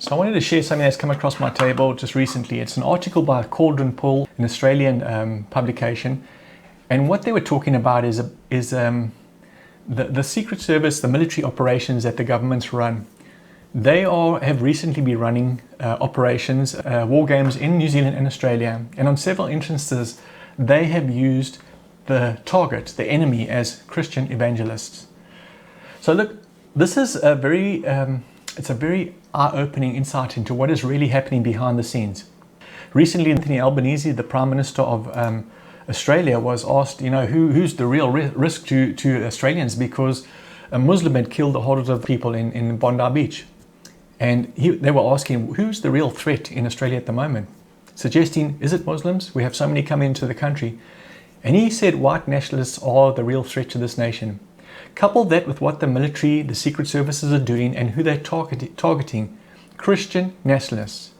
So I wanted to share something that's come across my table just recently. It's an article by Cauldron Pull, an Australian publication. And what they were talking about is the Secret Service, the military operations that the governments run. They have recently been running operations, war games in New Zealand and Australia. And on several instances, they have used the target, the enemy, as Christian evangelists. So look, this is a very eye-opening insight into what is really happening behind the scenes. Recently, Anthony Albanese, the Prime Minister of Australia, was asked, who's the real risk to Australians, because a Muslim had killed hundreds of people in Bondi Beach. And they were asking, who's the real threat in Australia at the moment? Suggesting, is it Muslims? We have so many coming into the country. And he said white nationalists are the real threat to this nation. Couple that with what the military, the secret services are doing and who they're targeting, Christian nationalists.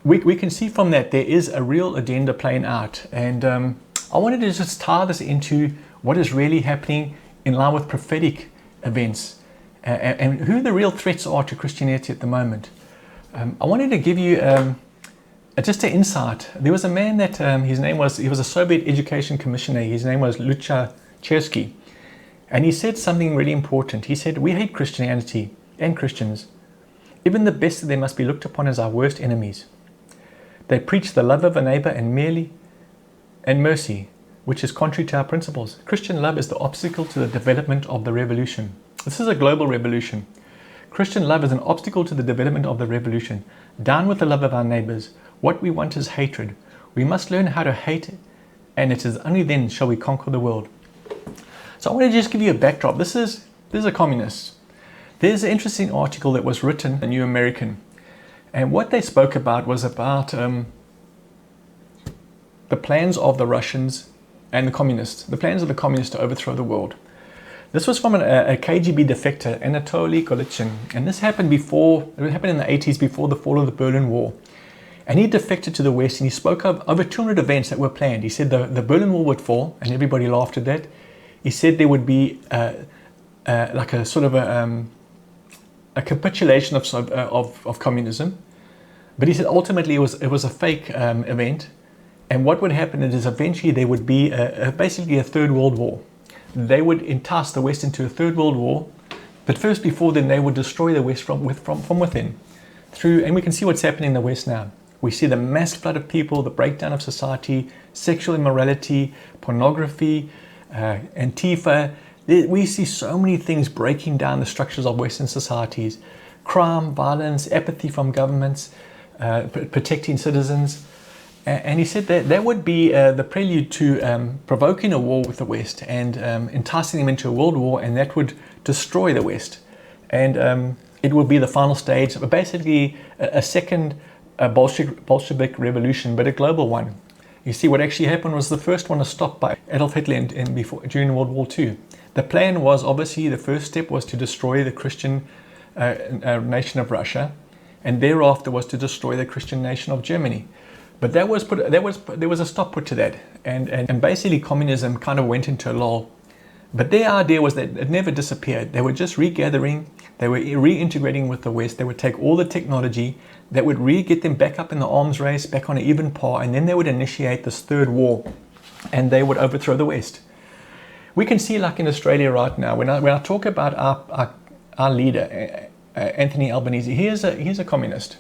We can see from that there is a real agenda playing out. And I wanted to just tie this into what is really happening in line with prophetic events and who the real threats are to Christianity at the moment. I wanted to give you just an insight. There was a man that he was a Soviet education commissioner. His name was Luchachersky. And he said something really important. He said, we hate Christianity and Christians. Even the best of them must be looked upon as our worst enemies. They preach the love of a neighbor and mercy, which is contrary to our principles. Christian love is the obstacle to the development of the revolution. This is a global revolution. Christian love is an obstacle to the development of the revolution. Down with the love of our neighbors. What we want is hatred. We must learn how to hate, and it is only then shall we conquer the world. So I want to just give you a backdrop. This is a communist. There's an interesting article that was written in the New American. And what they spoke about was about the plans of the Russians and the communists, the plans of the communists to overthrow the world. This was from a KGB defector, Anatoly Golitsyn. And this happened in the 80s, before the fall of the Berlin Wall. And he defected to the West, and he spoke of over 200 events that were planned. He said the Berlin Wall would fall, and everybody laughed at that. He said there would be like a sort of a capitulation of communism. But he said ultimately it was a fake event. And what would happen is eventually there would be basically a third world war. They would entice the West into a third world war. But first, before then, they would destroy the West from within. And we can see what's happening in the West now. We see the mass flood of people, the breakdown of society, sexual immorality, pornography, Antifa. We see so many things breaking down the structures of Western societies. Crime, violence, apathy from governments, protecting citizens. And he said that would be the prelude to provoking a war with the West and enticing them into a world war, and that would destroy the West. And it would be the final stage of basically a second Bolshevik revolution, but a global one. You see, what actually happened was the first one was stopped by Adolf Hitler during World War II. The plan was, obviously, the first step was to destroy the Christian nation of Russia, and thereafter was to destroy the Christian nation of Germany. But there was a stop put to that, and basically communism kind of went into a lull. But their idea was that it never disappeared. They were just regathering, they were reintegrating with the West. They would take all the technology that would get them back up in the arms race, back on an even par, and then they would initiate this third war, and they would overthrow the West. We can see, like in Australia right now, when I talk about our leader, Anthony Albanese, he is a communist.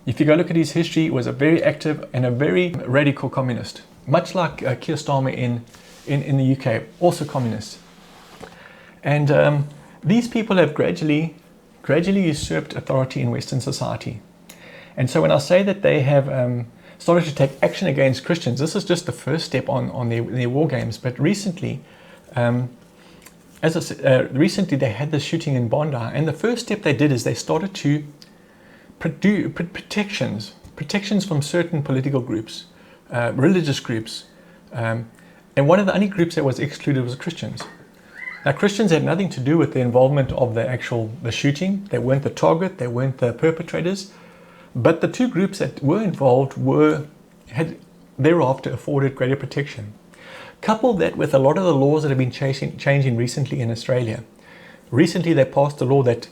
If you go look at his history, he was a very active and a very radical communist, much like Keir Starmer in the UK, also communist. And these people have gradually usurped authority in Western society. And so when I say that they have started to take action against Christians, this is just the first step on their war games. But recently, recently they had this shooting in Bondi, and the first step they did is they started to do protections from certain political groups, religious groups, and one of the only groups that was excluded was Christians. Now, Christians had nothing to do with the involvement of the shooting. They weren't the target, they weren't the perpetrators, but the two groups that were involved had thereafter afforded greater protection. Couple that with a lot of the laws that have been changing recently in Australia. Recently, they passed a law that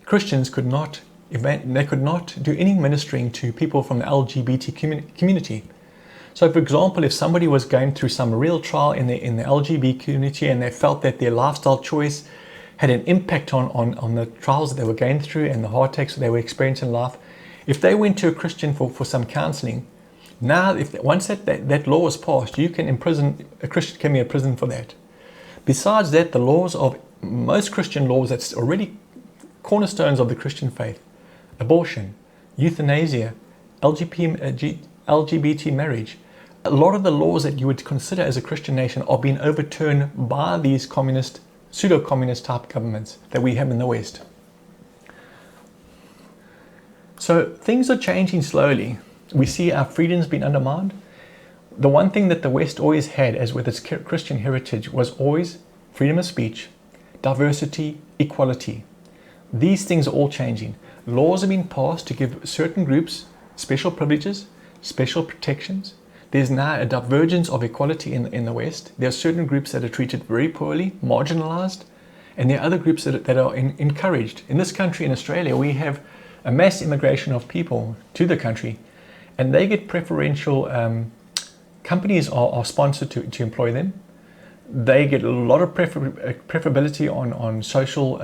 Christians could not they could not do any ministering to people from the LGBT community. So, for example, if somebody was going through some real trial in the LGBT community and they felt that their lifestyle choice had an impact on the trials that they were going through and the heartaches that they were experiencing in life, if they went to a Christian for some counseling, now once that law was passed, you can imprison a Christian, can be imprisoned for that. Besides that, the laws of most Christian laws that's already cornerstones of the Christian faith, abortion, euthanasia, LGBT marriage, a lot of the laws that you would consider as a Christian nation are being overturned by these communist, pseudo-communist type governments that we have in the West. So things are changing slowly. We see our freedoms being undermined. The one thing that the West always had, as with its Christian heritage, was always freedom of speech, diversity, equality. These things are all changing. Laws are being passed to give certain groups special privileges, special protections. There's now a divergence of equality in the West. There are certain groups that are treated very poorly, marginalized, and there are other groups that are encouraged. In this country, in Australia, we have a mass immigration of people to the country, and they get preferential, companies are sponsored to employ them. They get a lot of preferability on social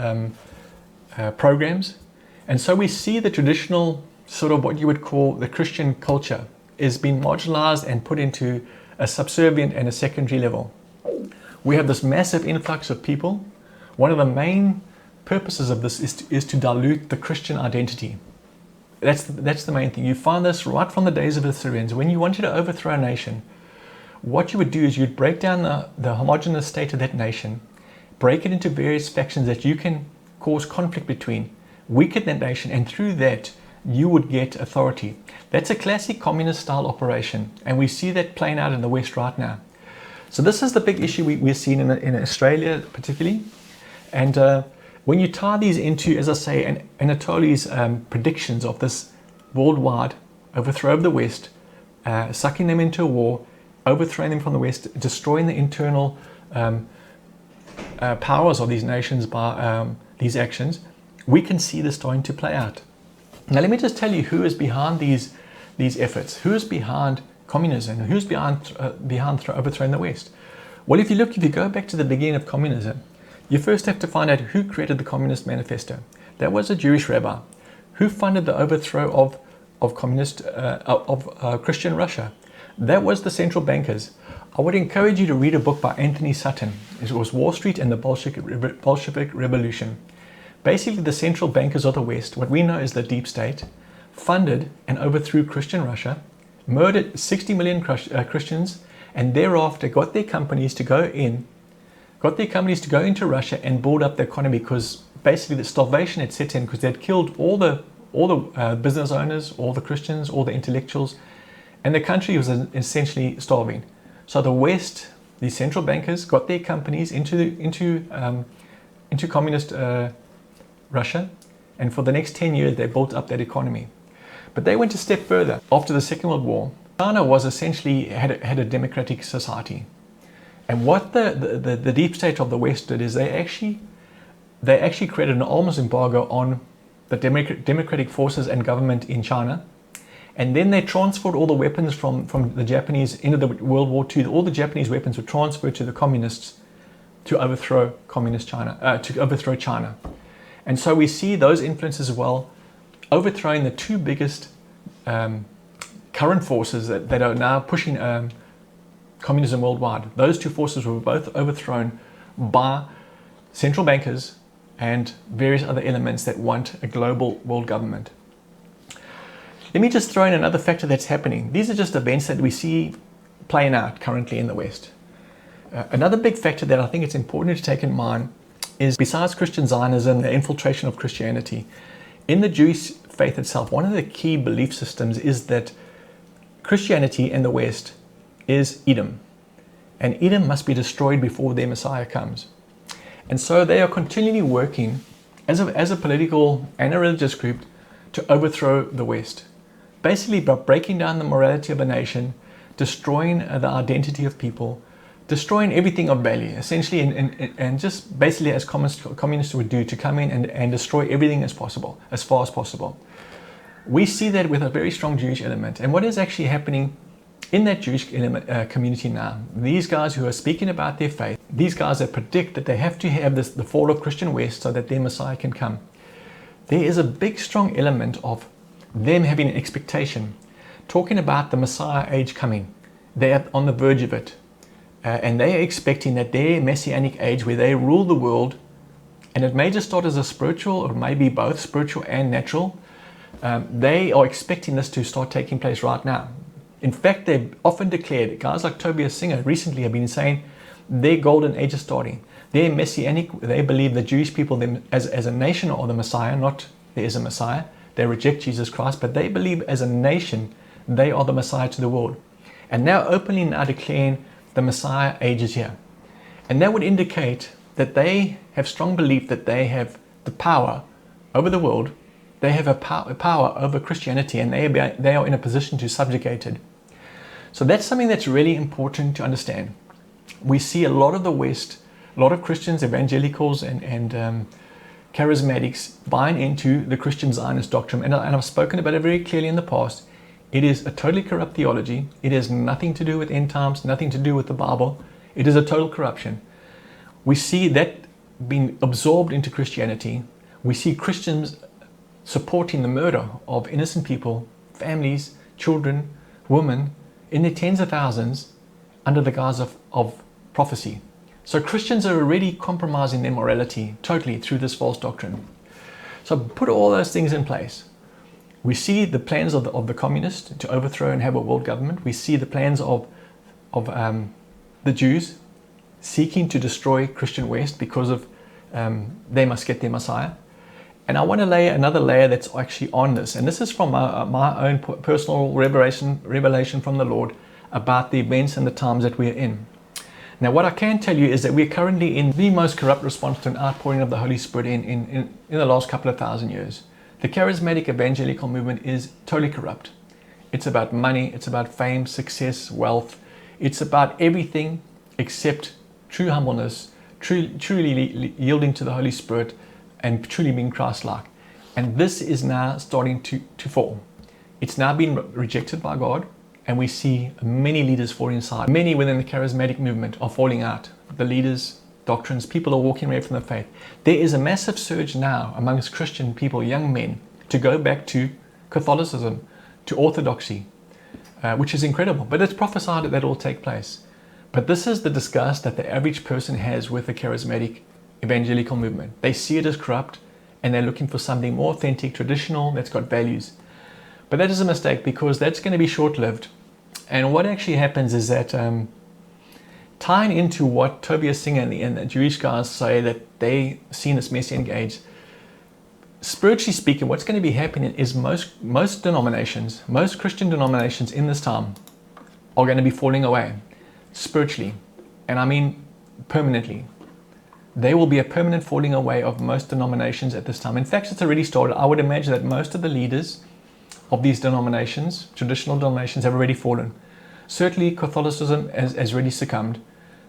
programs. And so we see the traditional sort of what you would call the Christian culture is being marginalized and put into a subservient and a secondary level. We have this massive influx of people. One of the main purposes of this is to dilute the Christian identity. That's the main thing. You find this right from the days of the Assyrians. When you wanted to overthrow a nation, what you would do is you'd break down the homogeneous state of that nation, break it into various factions that you can cause conflict between, weaken that nation, and through that you would get authority. That's a classic communist style operation, and we see that playing out in the West right now. So this is the big issue we're seeing in Australia particularly. And when you tie these into, as I say, Anatoly's predictions of this worldwide overthrow of the West, sucking them into a war, overthrowing them from the West, destroying the internal powers of these nations by these actions, we can see this starting to play out. Now let me just tell you who is behind these efforts. Who is behind communism? Who's behind overthrowing the West? Well, if you go back to the beginning of communism, you first have to find out who created the Communist Manifesto. That was a Jewish rabbi. Who funded the overthrow of Christian Russia? That was the central bankers. I would encourage you to read a book by Anthony Sutton. It was Wall Street and the Bolshevik Revolution. Basically, the central bankers of the West, what we know as the deep state, funded and overthrew Christian Russia, murdered 60 million Christians, and thereafter got their companies to go into Russia and build up the economy, because basically the starvation had set in because they'd killed all the business owners, all the Christians, all the intellectuals, and the country was essentially starving. So the West, the central bankers, got their companies into communist Russia, and for the next 10 years they built up that economy. But they went a step further. After the Second World War, China was essentially had a democratic society. And what the deep state of the West did is they actually created an arms embargo on the democratic forces and government in China. And then they transferred all the weapons from the Japanese into the World War II. All the Japanese weapons were transferred to the communists to overthrow China. And so we see those influences as well, overthrowing the two biggest current forces that are now pushing communism worldwide. Those two forces were both overthrown by central bankers and various other elements that want a global world government. Let me just throw in another factor that's happening. These are just events that we see playing out currently in the West. Another big factor that I think it's important to take in mind is, besides Christian Zionism, the infiltration of Christianity, in the Jewish faith itself, one of the key belief systems is that Christianity in the West is Edom. And Edom must be destroyed before their Messiah comes. And so they are continually working as a political and a religious group to overthrow the West. Basically by breaking down the morality of a nation, destroying the identity of people, destroying everything of value, essentially, and just basically as communists would do, to come in and destroy everything as far as possible. We see that with a very strong Jewish element. And what is actually happening in that Jewish community now, these guys who are speaking about their faith, these guys that predict that they have to have the fall of Christian West so that their Messiah can come, there is a big strong element of them having an expectation, talking about the Messiah age coming. They are on the verge of it. And they are expecting that their messianic age, where they rule the world, and it may just start as a spiritual, or maybe both spiritual and natural, they are expecting this to start taking place right now. In fact, they've often declared, guys like Tobias Singer recently have been saying, their golden age is starting. They're messianic. They believe the Jewish people them as a nation are the Messiah, not there is a Messiah. They reject Jesus Christ, but they believe as a nation they are the Messiah to the world. And now openly now declaring the Messiah age is here. And that would indicate that they have strong belief that they have the power over the world. They have a power over Christianity, and they are in a position to subjugate it. So that's something that's really important to understand. We see a lot of the West, a lot of Christians, evangelicals, and charismatics buying into the Christian Zionist doctrine. And I've spoken about it very clearly in the past. It is a totally corrupt theology. It has nothing to do with end times, nothing to do with the Bible. It is a total corruption. We see that being absorbed into Christianity. We see Christians supporting the murder of innocent people, families, children, women, in their tens of thousands under the guise of prophecy. So Christians are already compromising their morality totally through this false doctrine. So put all those things in place. We see the plans of the communists to overthrow and have a world government. We see the plans of the Jews seeking to destroy Christian West because of they must get their Messiah. And I want to lay another layer that's actually on this. And this is from my own personal revelation from the Lord about the events and the times that we're in. Now, what I can tell you is that we're currently in the most corrupt response to an outpouring of the Holy Spirit in the last couple of thousand years. The charismatic evangelical movement is totally corrupt. It's about money, it's about fame, success, wealth. It's about everything except true humbleness, truly yielding to the Holy Spirit, and truly being Christ-like. And this is now starting to fall. It's now been rejected by God, and we see many leaders falling aside. Many within the charismatic movement are falling out. The leaders, doctrines, people are walking away from the faith. There is a massive surge now amongst Christian people, young men, to go back to Catholicism, to orthodoxy, which is incredible. But it's prophesied that it will take place. But this is the disgust that the average person has with the charismatic evangelical movement. They see it as corrupt, and they're looking for something more authentic, traditional, that's got values. But that is a mistake, because that's going to be short-lived. And what actually happens is that tying into what Tobias Singer and the Jewish guys say, that they see in this Messianic age, spiritually speaking, what's going to be happening is most denominations, most Christian denominations in this time are going to be falling away spiritually. And I mean permanently. There will be a permanent falling away of most denominations at this time. In fact, it's already started. I would imagine that most of the leaders of these denominations, traditional denominations, have already fallen. Certainly Catholicism has already succumbed.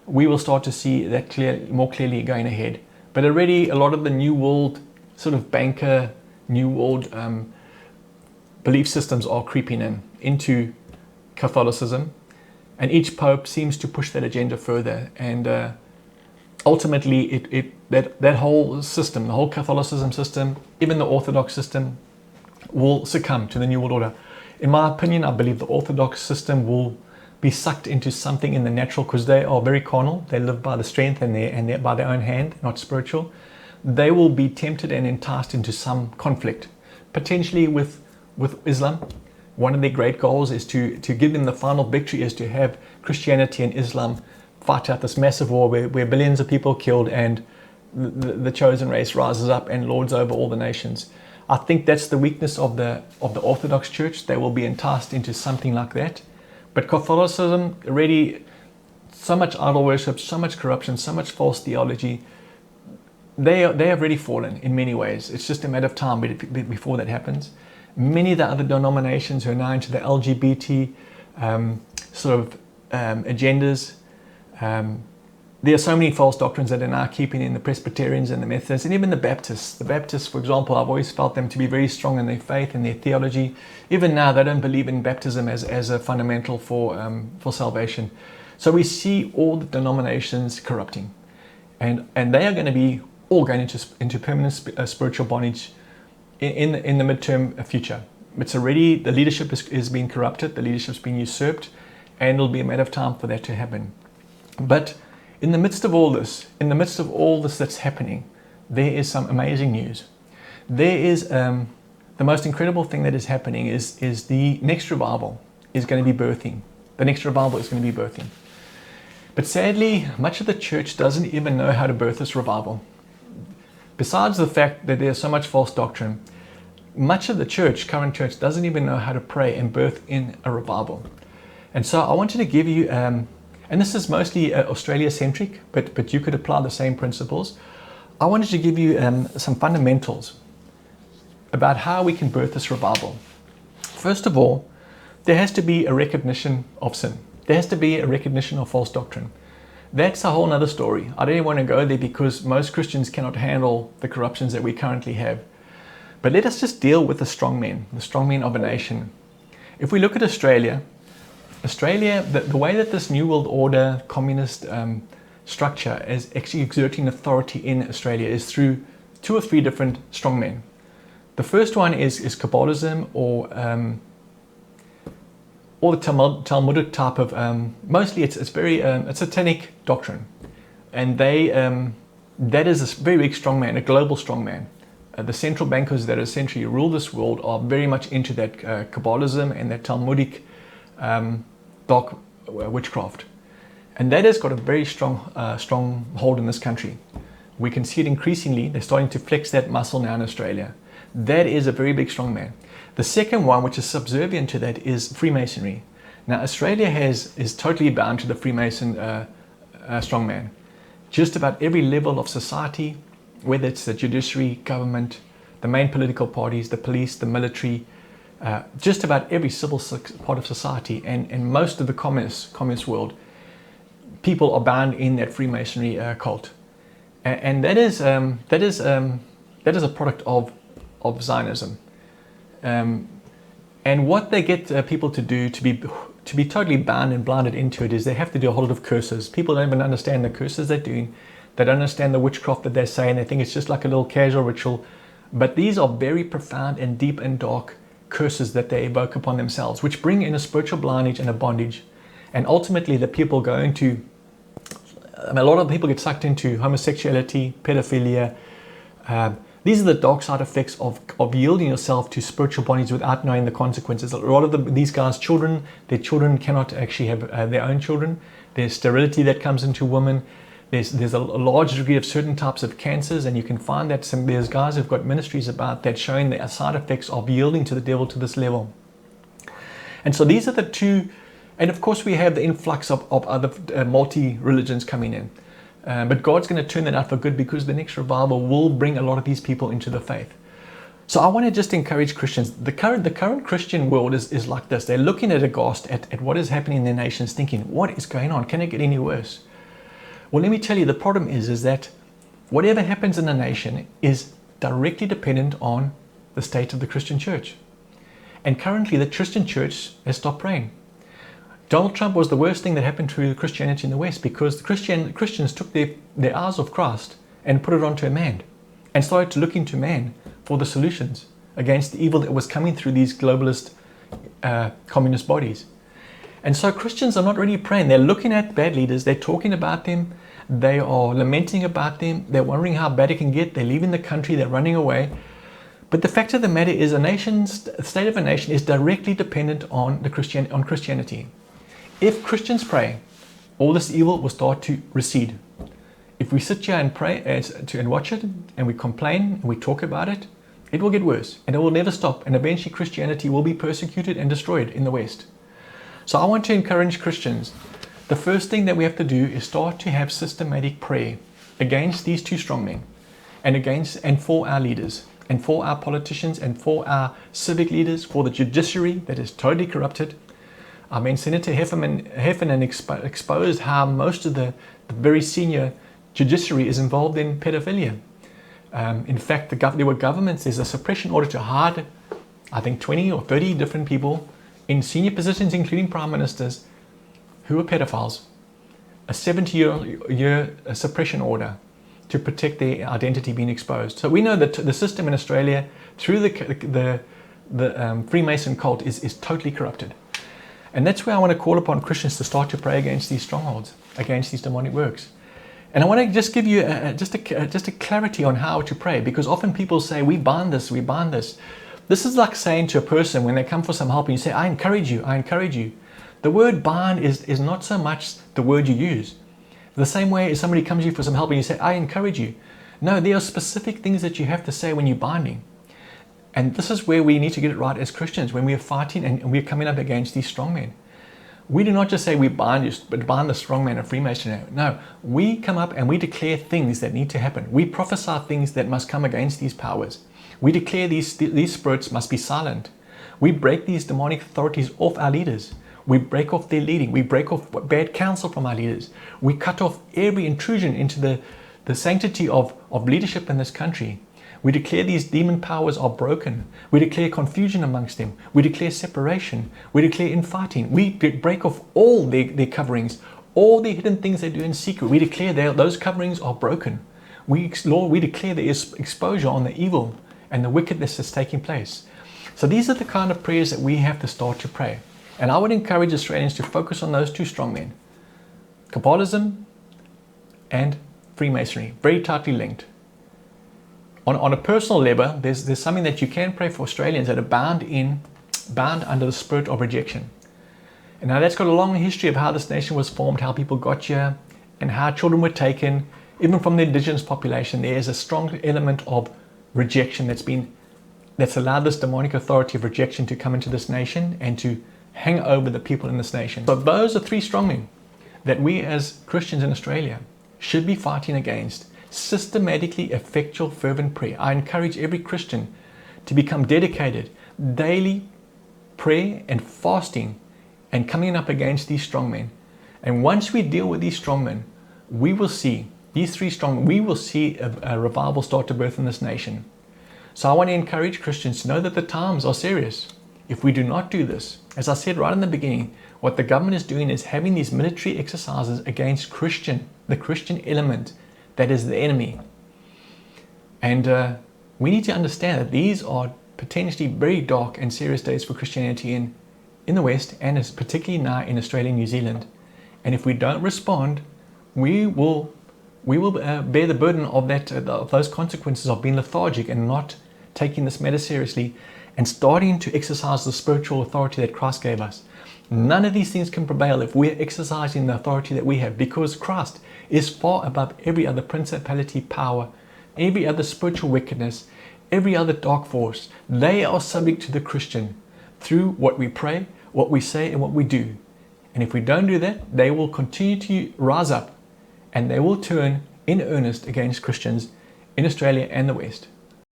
We will start to see that more clearly going ahead. But already a lot of the New World sort of banker, New World belief systems are creeping into Catholicism. And each pope seems to push that agenda further. And ultimately, that whole system, the whole Catholicism system, even the Orthodox system, will succumb to the New World Order. In my opinion, I believe the Orthodox system will be sucked into something in the natural, because they are very carnal. They live by the strength and by their own hand, not spiritual. They will be tempted and enticed into some conflict, potentially with Islam. One of their great goals is to give them the final victory, is to have Christianity and Islam fight out this massive war where billions of people are killed, and the chosen race rises up and lords over all the nations. I think that's the weakness of the Orthodox Church. They will be enticed into something like that. But Catholicism, already so much idol worship, so much corruption, so much false theology, they have already fallen in many ways. It's just a matter of time before that happens. Many of the other denominations who are now into the LGBT agendas, There are so many false doctrines that are now keeping in the Presbyterians and the Methodists and even the Baptists. The Baptists, for example, I've always felt them to be very strong in their faith and their theology. Even now, they don't believe in baptism as a fundamental for salvation. So we see all the denominations corrupting. And they are going to be all going into permanent spiritual bondage in the midterm future. It's already, the leadership is being corrupted, the leadership's being usurped, and it'll be a matter of time for that to happen. But in the midst of all this, that's happening, there is some amazing news. There is the most incredible thing that is happening is the next revival is going to be birthing. The next revival is going to be birthing. But sadly, much of the church doesn't even know how to birth this revival. Besides the fact that there's so much false doctrine, much of the church, current church, doesn't even know how to pray and birth in a revival. And so I wanted to give you, and this is mostly Australia-centric, but you could apply the same principles. I wanted to give you some fundamentals about how we can birth this revival. First of all, there has to be a recognition of sin. There has to be a recognition of false doctrine. That's a whole nother story. I don't even want to go there because most Christians cannot handle the corruptions that we currently have. But let us just deal with the strongmen of a nation. If we look at Australia, the way that this New World Order communist structure is actually exerting authority in Australia is through 2 or 3 different strongmen. The first one is Kabbalism or the Talmudic type of, mostly it's very it's satanic doctrine, and that is a very big strongman, a global strongman. The central bankers that essentially rule this world are very much into that Kabbalism and that Talmudic dark witchcraft, and that has got a very strong hold in this country. We can see it increasingly. They're starting to flex that muscle now in Australia. That is a very big strongman. The second one, which is subservient to that, is Freemasonry. Now, Australia is totally bound to the Freemason strongman. Just about every level of society, whether it's the judiciary, government, the main political parties, the police, the military, just about every civil part of society, and most of the communist world, people are bound in that Freemasonry cult, and that is a product of Zionism. And what they get people to do to be totally bound and blinded into it is they have to do a whole lot of curses. People don't even understand the curses they're doing. They don't understand the witchcraft that they're saying. They think it's just like a little casual ritual. But these are very profound and deep and dark curses that they evoke upon themselves, which bring in a spiritual blindage and a bondage. And ultimately the people go into, a lot of people get sucked into homosexuality, pedophilia. These are the dark side effects of yielding yourself to spiritual bondage without knowing the consequences. A lot of these guys' children, their children cannot actually have their own children. There's sterility that comes into women. There's a large degree of certain types of cancers, and you can find that there's guys who've got ministries about that showing the side effects of yielding to the devil to this level. And so these are the 2, and of course we have the influx of other multi-religions coming in. But God's going to turn that out for good, because the next revival will bring a lot of these people into the faith. So I want to just encourage Christians. The current Christian world is like this. They're looking aghast at what is happening in their nations, thinking, what is going on? Can it get any worse? Well, let me tell you, the problem is that whatever happens in a nation is directly dependent on the state of the Christian church. And currently the Christian church has stopped praying. Donald Trump was the worst thing that happened to Christianity in the West, because the Christians took their eyes off Christ and put it onto a man and started to look into man for the solutions against the evil that was coming through these globalist communist bodies. And so Christians are not really praying. They're looking at bad leaders. They're talking about them. They are lamenting about them. They're wondering how bad it can get. They're leaving the country. They're running away. But the fact of the matter is, the state of a nation is directly dependent on Christianity. If Christians pray, all this evil will start to recede. If we sit here and pray and watch it, and we complain and we talk about it, it will get worse, and it will never stop. And eventually Christianity will be persecuted and destroyed in the West. So I want to encourage Christians. The first thing that we have to do is start to have systematic prayer against these 2 strongmen, and for our leaders, and for our politicians, and for our civic leaders, for the judiciary that is totally corrupted. I mean, Senator Heffernan exposed how most of the very senior judiciary is involved in pedophilia. In fact, there were governments, there's a suppression order to hide, I think, 20 or 30 different people in senior positions, including prime ministers, who were pedophiles. A 70-year suppression order to protect their identity being exposed. So we know that the system in Australia, through the Freemason cult, is totally corrupted. And that's where I want to call upon Christians to start to pray against these strongholds, against these demonic works. And I want to just give you just a clarity on how to pray, because often people say, we bind this, we bind this. This is like saying to a person when they come for some help and you say, I encourage you, I encourage you. The word bind is not so much the word you use. The same way as somebody comes to you for some help and you say, I encourage you. No, there are specific things that you have to say when you're binding. And this is where we need to get it right as Christians, when we are fighting and we're coming up against these strongmen. We do not just say we bind you, but bind the strongman of Freemasonry. No, we come up and we declare things that need to happen. We prophesy things that must come against these powers. We declare these spirits must be silent. We break these demonic authorities off our leaders. We break off their leading. We break off bad counsel from our leaders. We cut off every intrusion into the sanctity of leadership in this country. We declare these demon powers are broken. We declare confusion amongst them. We declare separation. We declare infighting. We break off all their coverings, all the hidden things they do in secret. We declare those coverings are broken. Lord, we declare there is exposure on the evil and the wickedness that's taking place. So these are the kind of prayers that we have to start to pray. And I would encourage Australians to focus on those two strongmen, Kabbalism and Freemasonry, very tightly linked. On a personal level, there's something that you can pray for Australians that are bound under the spirit of rejection. And now that's got a long history of how this nation was formed, how people got here, and how children were taken, even from the indigenous population. There is a strong element of rejection that's allowed this demonic authority of rejection to come into this nation and to hang over the people in this nation. So those are three strongmen that we as Christians in Australia should be fighting against. Systematically effectual fervent prayer. I encourage every Christian to become dedicated, daily prayer and fasting and coming up against these strongmen. And once we deal with these strongmen, we will see, these three strongmen, we will see a revival start to birth in this nation. So I want to encourage Christians to know that the times are serious. If we do not do this, as I said right in the beginning, what the government is doing is having these military exercises against the Christian element that is the enemy. And we need to understand that these are potentially very dark and serious days for Christianity in the West, and particularly now in Australia and New Zealand. And if we don't respond, we will bear the burden of those consequences of being lethargic and not taking this matter seriously and starting to exercise the spiritual authority that Christ gave us. None of these things can prevail if we're exercising the authority that we have, because Christ is far above every other principality, power, every other spiritual wickedness, every other dark force. They are subject to the Christian through what we pray, what we say, and what we do. And if we don't do that, they will continue to rise up and they will turn in earnest against Christians in Australia and the West.